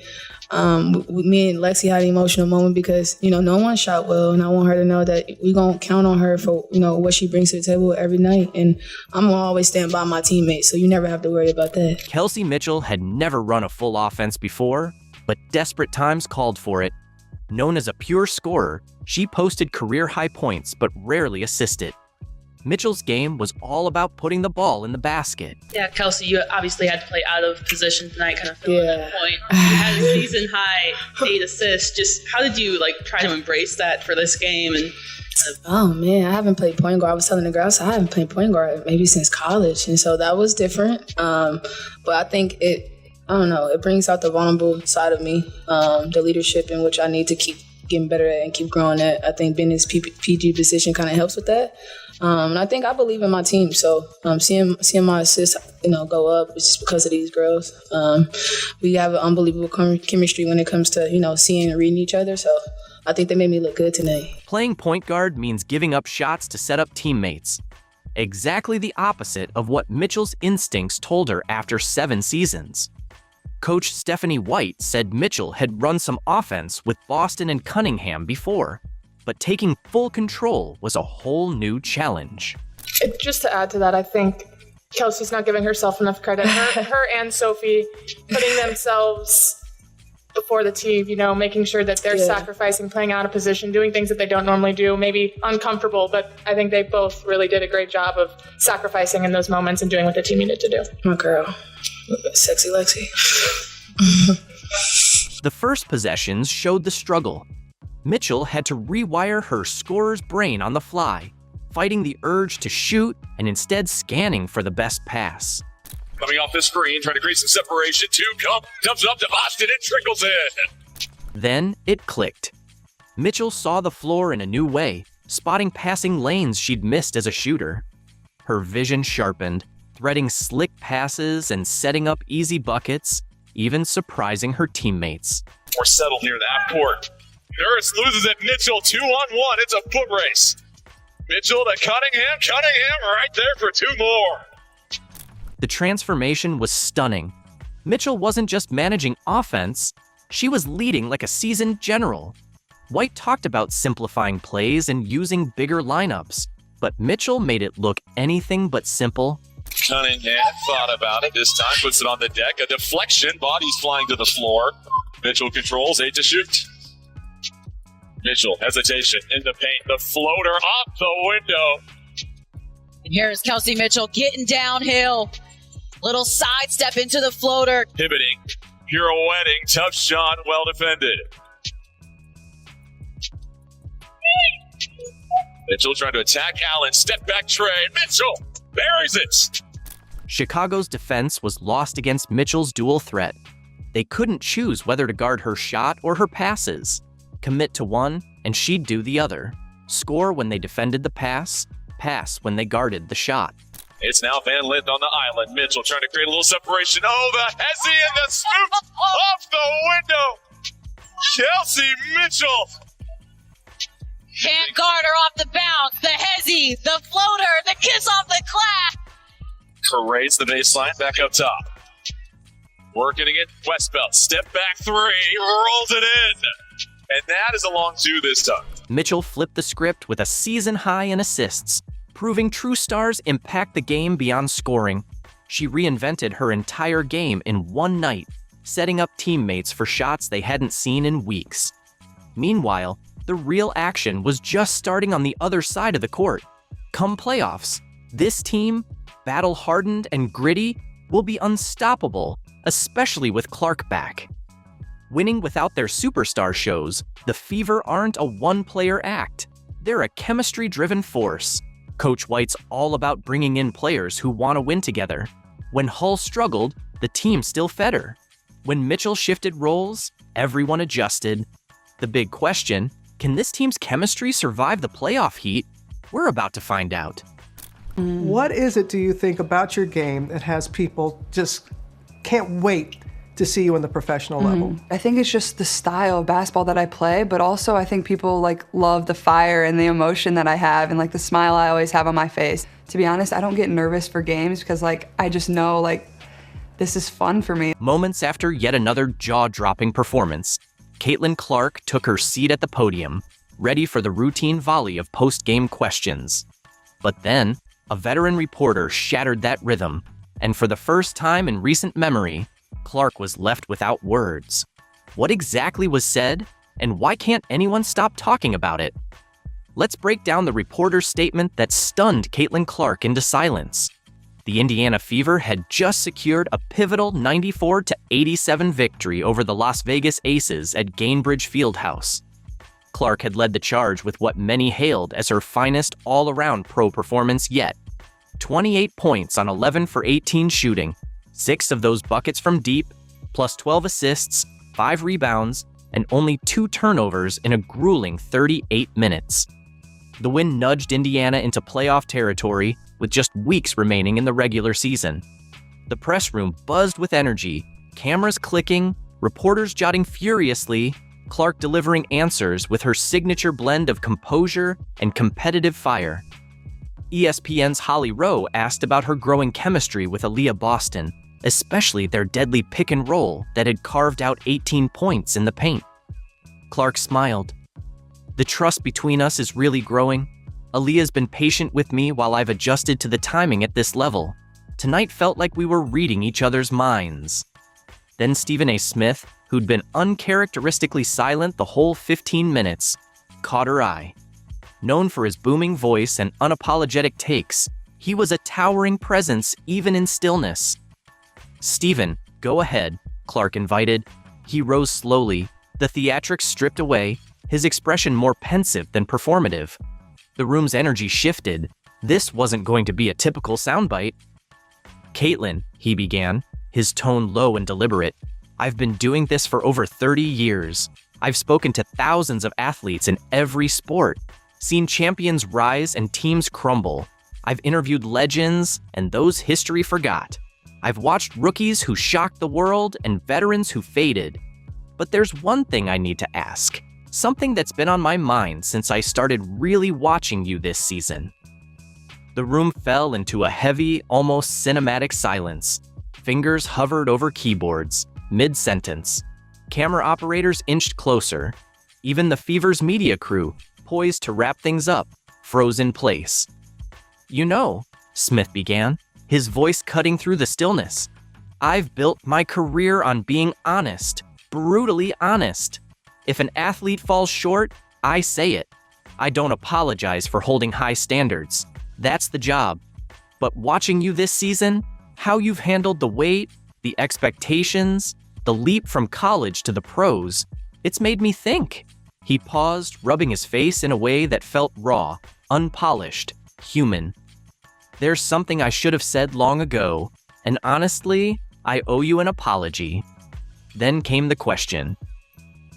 me and Lexie had an emotional moment because no one shot well, and I want her to know that we gonna count on her for what she brings to the table every night, and I'm gonna always stand by my teammates, so you never have to worry about that. Kelsey Mitchell had never run a full offense before, but desperate times called for it. Known as a pure scorer, she posted career-high points but rarely assisted. Mitchell's game was all about putting the ball in the basket. Yeah, Kelsey, you obviously had to play out of position tonight, kind of filling that point. You had a season-high 8 assists. Just how did you try to embrace that for this game? And oh man, I haven't played point guard. I was telling the girls I haven't played point guard maybe since college, and so that was different. But I think it brings out the vulnerable side of me, the leadership in which I need to keep getting better at and keep growing at. I think being in this PG position kind of helps with that. And I think I believe in my team. So seeing my assists, go up is just because of these girls. We have an unbelievable chemistry when it comes to, seeing and reading each other. So I think they made me look good tonight. Playing point guard means giving up shots to set up teammates. Exactly the opposite of what Mitchell's instincts told her after 7 seasons. Coach Stephanie White said Mitchell had run some offense with Boston and Cunningham before, but taking full control was a whole new challenge. Just to add to that, I think Kelsey's not giving herself enough credit. Her and Sophie putting themselves before the team, making sure that they're sacrificing, playing out of position, doing things that they don't normally do, maybe uncomfortable, but I think they both really did a great job of sacrificing in those moments and doing what the team needed to do. My girl. Sexy Lexie. The first possessions showed the struggle. Mitchell had to rewire her scorer's brain on the fly, fighting the urge to shoot and instead scanning for the best pass. Coming off the screen, trying to create some separation. 2 comes up to Boston and trickles in. Then it clicked. Mitchell saw the floor in a new way, spotting passing lanes she'd missed as a shooter. Her vision sharpened, threading slick passes and setting up easy buckets, even surprising her teammates. More settled near the half court. Nurse loses at Mitchell 2-on-1. It's a foot race. Mitchell to Cunningham. Cunningham right there for 2 more. The transformation was stunning. Mitchell wasn't just managing offense, she was leading like a seasoned general. White talked about simplifying plays and using bigger lineups, but Mitchell made it look anything but simple. Cunningham thought about it this time, puts it on the deck. A deflection, bodies flying to the floor. Mitchell controls, 8 to shoot. Mitchell, hesitation in the paint. The floater off the window. And here's Kelsey Mitchell getting downhill. Little sidestep into the floater. Pivoting, pirouetting, tough shot, well defended. Mitchell trying to attack Allen. Step back tray. Mitchell buries it. Chicago's defense was lost against Mitchell's dual threat. They couldn't choose whether to guard her shot or her passes. Commit to one, and she'd do the other. Score when they defended the pass when they guarded the shot. It's now Van Lith on the island. Mitchell trying to create a little separation. Oh, the hezzy and the scoop off the window. Kelsey Mitchell. Can't guard her off the bounce. The hezzy, the floater, the kiss off the clap. Parades the baseline back up top. Working again. Westbelt. Step back three. Rolls it in. And that is a long two this time. Mitchell flipped the script with a season high in assists, proving true stars impact the game beyond scoring. She reinvented her entire game in one night, setting up teammates for shots they hadn't seen in weeks. Meanwhile, the real action was just starting on the other side of the court. Come playoffs, this team, battle-hardened and gritty, will be unstoppable, especially with Clark back. Winning without their superstar shows, the Fever aren't a one-player act. They're a chemistry-driven force. Coach White's all about bringing in players who want to win together. When Hull struggled, the team still fed her. When Mitchell shifted roles, everyone adjusted. The big question, can this team's chemistry survive the playoff heat? We're about to find out. What is it, do you think, about your game that has people just can't wait to see you on the professional level? I think it's just the style of basketball that I play, but also I think people love the fire and the emotion that I have and the smile I always have on my face. To be honest, I don't get nervous for games because I just know this is fun for me. Moments after yet another jaw-dropping performance, Caitlin Clark took her seat at the podium, ready for the routine volley of post-game questions. But then, a veteran reporter shattered that rhythm, and for the first time in recent memory, Clark was left without words. What exactly was said, and why can't anyone stop talking about it? Let's break down the reporter's statement that stunned Caitlin Clark into silence. The Indiana Fever had just secured a pivotal 94-87 victory over the Las Vegas Aces at Gainbridge Fieldhouse. Clark had led the charge with what many hailed as her finest all-around pro performance yet. 28 points on 11 for 18 shooting, 6 of those buckets from deep, plus 12 assists, 5 rebounds, and only 2 turnovers in a grueling 38 minutes. The win nudged Indiana into playoff territory with just weeks remaining in the regular season. The press room buzzed with energy, cameras clicking, reporters jotting furiously, Clark delivering answers with her signature blend of composure and competitive fire. ESPN's Holly Rowe asked about her growing chemistry with Aaliyah Boston, especially their deadly pick and roll that had carved out 18 points in the paint. Clark smiled. The trust between us is really growing. Aaliyah's been patient with me while I've adjusted to the timing at this level. Tonight felt like we were reading each other's minds. Then Stephen A. Smith, who'd been uncharacteristically silent the whole 15 minutes, caught her eye. Known for his booming voice and unapologetic takes, he was a towering presence even in stillness. "Stephen, go ahead," Clark invited. He rose slowly, the theatrics stripped away, his expression more pensive than performative. The room's energy shifted. This wasn't going to be a typical soundbite. "Caitlin," he began, his tone low and deliberate, "I've been doing this for over 30 years. I've spoken to thousands of athletes in every sport, seen champions rise and teams crumble. I've interviewed legends and those history forgot. I've watched rookies who shocked the world and veterans who faded. But there's one thing I need to ask, something that's been on my mind since I started really watching you this season." The room fell into a heavy, almost cinematic silence. Fingers hovered over keyboards, mid-sentence. Camera operators inched closer. Even the Fever's media crew, poised to wrap things up, froze in place. "You know," Smith began, his voice cutting through the stillness, "I've built my career on being honest, brutally honest. If an athlete falls short, I say it. I don't apologize for holding high standards. That's the job. But watching you this season, how you've handled the weight, the expectations, the leap from college to the pros, it's made me think." He paused, rubbing his face in a way that felt raw, unpolished, human. "There's something I should have said long ago, and honestly, I owe you an apology." Then came the question.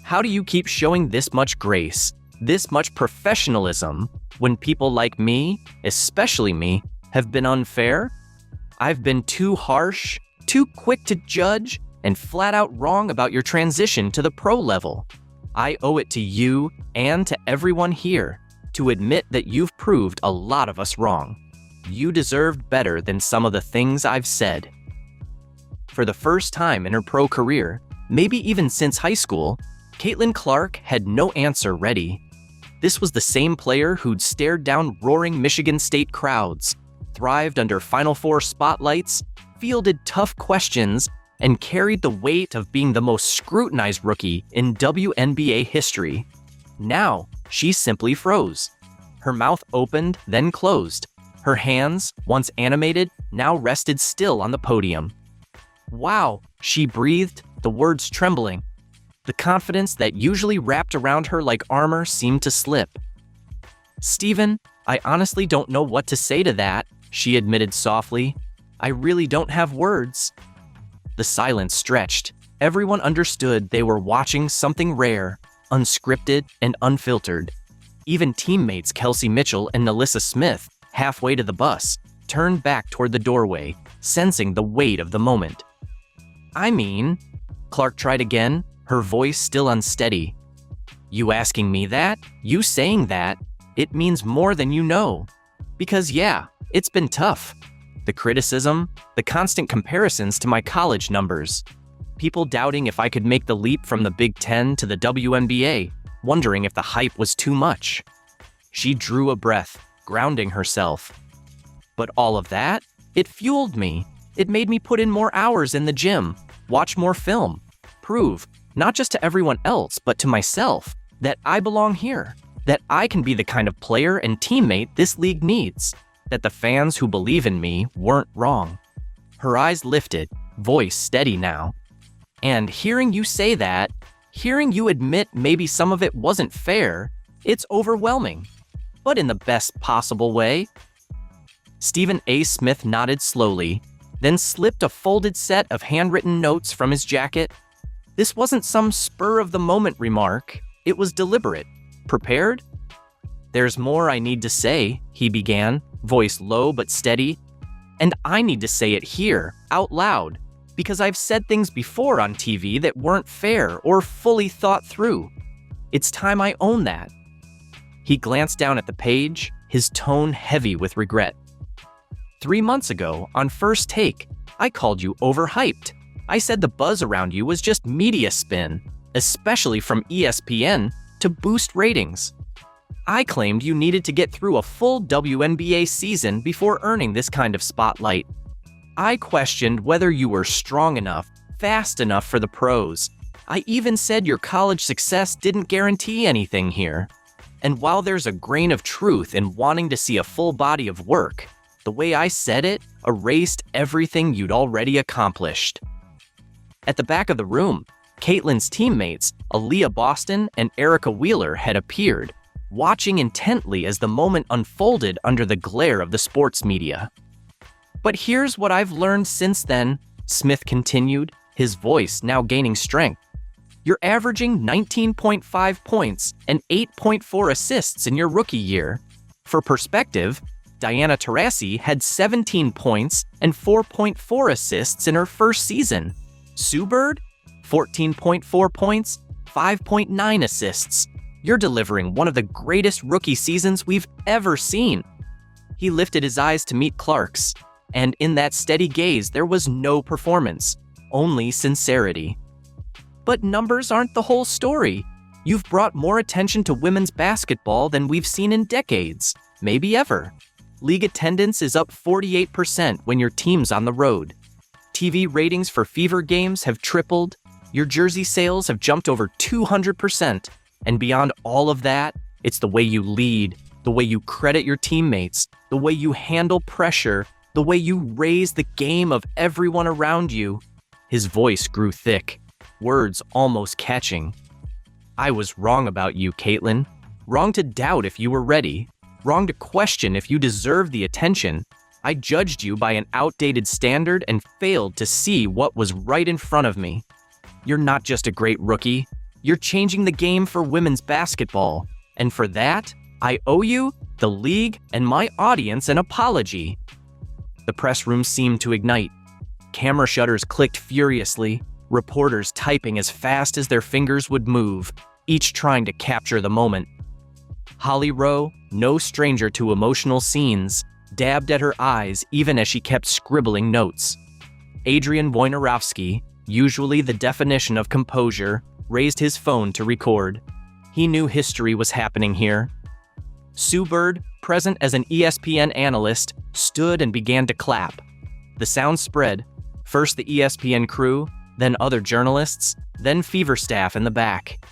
How do you keep showing this much grace, this much professionalism, when people like me, especially me, have been unfair? I've been too harsh, too quick to judge, and flat out wrong about your transition to the pro level. I owe it to you and to everyone here to admit that you've proved a lot of us wrong. You deserved better than some of the things I've said. For the first time in her pro career, maybe even since high school, Caitlin Clark had no answer ready. This was the same player who'd stared down roaring Michigan State crowds, thrived under Final Four spotlights, fielded tough questions, and carried the weight of being the most scrutinized rookie in WNBA history. Now, she simply froze. Her mouth opened, then closed. Her hands, once animated, now rested still on the podium. "Wow," she breathed, the words trembling. The confidence that usually wrapped around her like armor seemed to slip. "Steven, I honestly don't know what to say to that," she admitted softly. "I really don't have words." The silence stretched. Everyone understood they were watching something rare, unscripted, and unfiltered. Even teammates Kelsey Mitchell and Nalissa Smith, halfway to the bus, turned back toward the doorway, sensing the weight of the moment. "I mean," Clark tried again, her voice still unsteady. "You asking me that? You saying that? It means more than you know. Because yeah, it's been tough. The criticism, the constant comparisons to my college numbers. People doubting if I could make the leap from the Big Ten to the WNBA, wondering if the hype was too much." She drew a breath, grounding herself. "But all of that, it fueled me. It made me put in more hours in the gym, watch more film, prove, not just to everyone else, but to myself, that I belong here, that I can be the kind of player and teammate this league needs, that the fans who believe in me weren't wrong." Her eyes lifted, voice steady now. "And hearing you say that, hearing you admit maybe some of it wasn't fair, it's overwhelming, but in the best possible way." Stephen A. Smith nodded slowly, then slipped a folded set of handwritten notes from his jacket. This wasn't some spur-of-the-moment remark. It was deliberate. Prepared? "There's more I need to say," he began, voice low but steady. "And I need to say it here, out loud, because I've said things before on TV that weren't fair or fully thought through. It's time I own that." He glanced down at the page, his tone heavy with regret. 3 months ago, on First Take, I called you overhyped. I said the buzz around you was just media spin, especially from ESPN, to boost ratings. I claimed you needed to get through a full WNBA season before earning this kind of spotlight. I questioned whether you were strong enough, fast enough for the pros. I even said your college success didn't guarantee anything here. And while there's a grain of truth in wanting to see a full body of work, the way I said it erased everything you'd already accomplished. At the back of the room, Caitlin's teammates, Aaliyah Boston and Erica Wheeler, had appeared, watching intently as the moment unfolded under the glare of the sports media. "But here's what I've learned since then," Smith continued, his voice now gaining strength. "You're averaging 19.5 points and 8.4 assists in your rookie year. For perspective, Diana Taurasi had 17 points and 4.4 assists in her first season. Sue Bird, 14.4 points, 5.9 assists. You're delivering one of the greatest rookie seasons we've ever seen." He lifted his eyes to meet Clark's, and in that steady gaze there was no performance, only sincerity. "But numbers aren't the whole story. You've brought more attention to women's basketball than we've seen in decades, maybe ever. League attendance is up 48% when your team's on the road. TV ratings for Fever games have tripled. Your jersey sales have jumped over 200%. And beyond all of that, it's the way you lead, the way you credit your teammates, the way you handle pressure, the way you raise the game of everyone around you. His voice grew thick, words almost catching. I was wrong about you, Caitlin. Wrong to doubt if you were ready. Wrong to question if you deserved the attention. I judged you by an outdated standard and failed to see what was right in front of me. You're not just a great rookie. You're changing the game for women's basketball. And for that, I owe you, the league, and my audience an apology. The press room seemed to ignite. Camera shutters clicked furiously, reporters typing as fast as their fingers would move, each trying to capture the moment. Holly Rowe, no stranger to emotional scenes, dabbed at her eyes even as she kept scribbling notes. Adrian Wojnarowski, usually the definition of composure, raised his phone to record. He knew history was happening here. Sue Bird, present as an ESPN analyst, stood and began to clap. The sound spread, first the ESPN crew, then other journalists, then Fever staff in the back.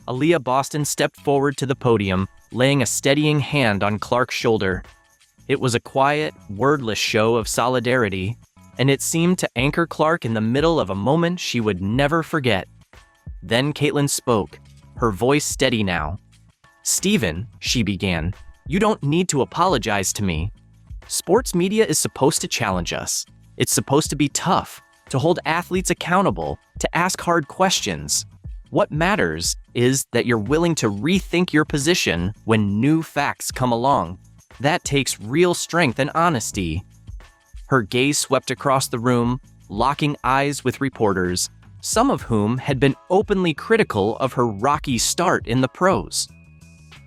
Aaliyah Boston stepped forward to the podium, laying a steadying hand on Clark's shoulder. It was a quiet, wordless show of solidarity, and it seemed to anchor Clark in the middle of a moment she would never forget. Then Caitlin spoke, her voice steady now. "Steven," she began, "you don't need to apologize to me. Sports media is supposed to challenge us. It's supposed to be tough, to hold athletes accountable, to ask hard questions. What matters is that you're willing to rethink your position when new facts come along. That takes real strength and honesty." Her gaze swept across the room, locking eyes with reporters, some of whom had been openly critical of her rocky start in the pros.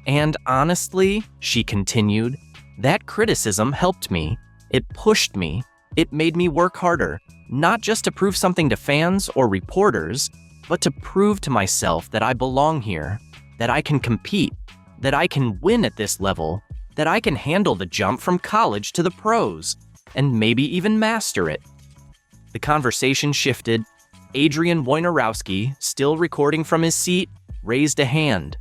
"And honestly," she continued, "that criticism helped me. It pushed me. It made me work harder, not just to prove something to fans or reporters, but to prove to myself that I belong here, that I can compete, that I can win at this level, that I can handle the jump from college to the pros, and maybe even master it." The conversation shifted. Adrian Wojnarowski, still recording from his seat, raised a hand.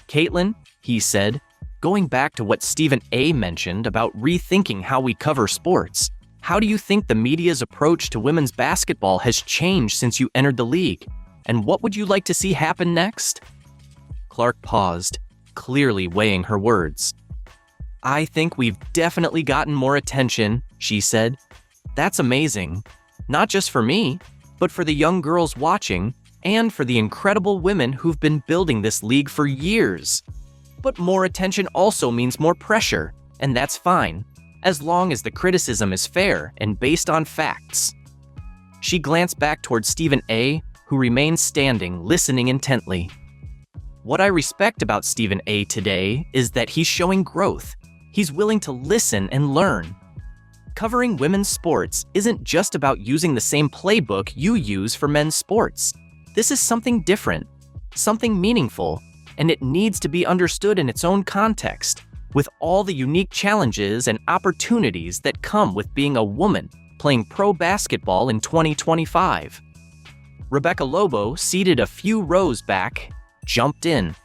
"Caitlin," he said, "going back to what Stephen A. mentioned about rethinking how we cover sports, how do you think the media's approach to women's basketball has changed since you entered the league? And what would you like to see happen next?" Clark paused, clearly weighing her words. "I think we've definitely gotten more attention," she said. "That's amazing. Not just for me, but for the young girls watching, and for the incredible women who've been building this league for years. But more attention also means more pressure, and that's fine, as long as the criticism is fair and based on facts." She glanced back toward Stephen A., who remained standing, listening intently. "What I respect about Stephen A. today is that he's showing growth. He's willing to listen and learn. Covering women's sports isn't just about using the same playbook you use for men's sports. This is something different, something meaningful, and it needs to be understood in its own context, with all the unique challenges and opportunities that come with being a woman playing pro basketball in 2025. Rebecca Lobo, seated a few rows back, jumped in.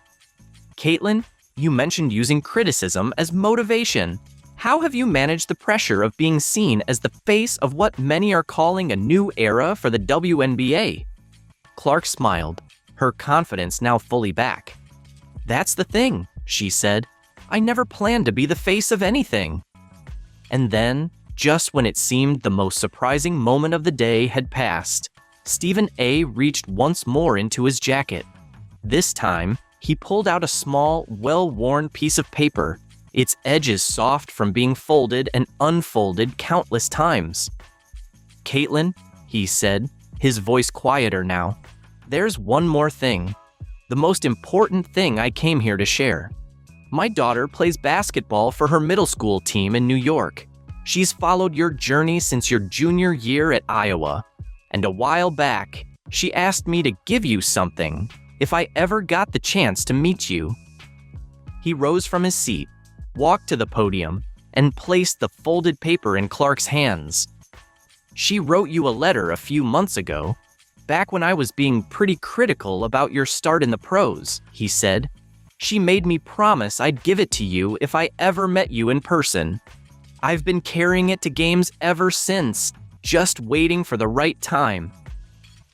"Caitlin, you mentioned using criticism as motivation. How have you managed the pressure of being seen as the face of what many are calling a new era for the WNBA?" Clark smiled, her confidence now fully back. "That's the thing," she said. "I never planned to be the face of anything." And then, just when it seemed the most surprising moment of the day had passed, Stephen A. reached once more into his jacket. This time, he pulled out a small, well-worn piece of paper, its edges soft from being folded and unfolded countless times. "Caitlin," he said, his voice quieter now, "there's one more thing. The most important thing I came here to share. My daughter plays basketball for her middle school team in New York. She's followed your journey since your junior year at Iowa. And a while back, she asked me to give you something, if I ever got the chance to meet you." He rose from his seat, walked to the podium, and placed the folded paper in Clark's hands. "She wrote you a letter a few months ago, back when I was being pretty critical about your start in the pros," he said. "She made me promise I'd give it to you if I ever met you in person. I've been carrying it to games ever since, just waiting for the right time."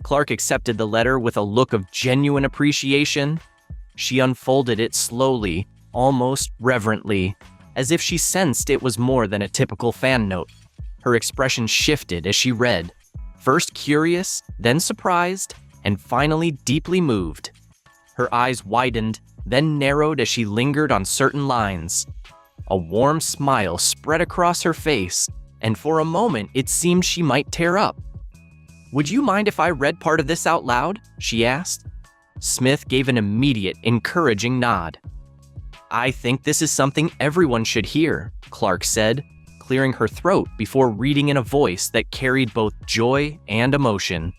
Clark accepted the letter with a look of genuine appreciation. She unfolded it slowly, almost reverently, as if she sensed it was more than a typical fan note. Her expression shifted as she read, first curious, then surprised, and finally deeply moved. Her eyes widened, then narrowed as she lingered on certain lines. A warm smile spread across her face, and for a moment it seemed she might tear up. "Would you mind if I read part of this out loud?" she asked. Smith gave an immediate, encouraging nod. "I think this is something everyone should hear," Clark said, clearing her throat before reading in a voice that carried both joy and emotion.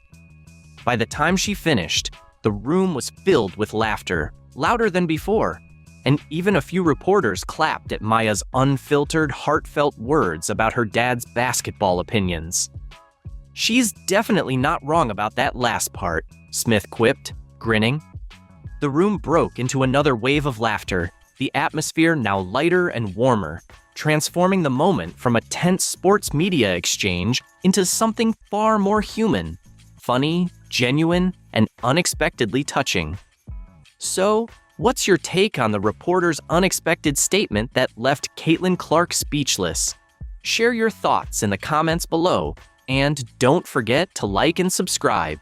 By the time she finished, the room was filled with laughter, louder than before, and even a few reporters clapped at Maya's unfiltered, heartfelt words about her dad's basketball opinions. "She's definitely not wrong about that last part," Smith quipped, grinning. The room broke into another wave of laughter, the atmosphere now lighter and warmer, transforming the moment from a tense sports media exchange into something far more human, funny, genuine, and unexpectedly touching. So, what's your take on the reporter's unexpected statement that left Caitlin Clark speechless? Share your thoughts in the comments below, and don't forget to like and subscribe.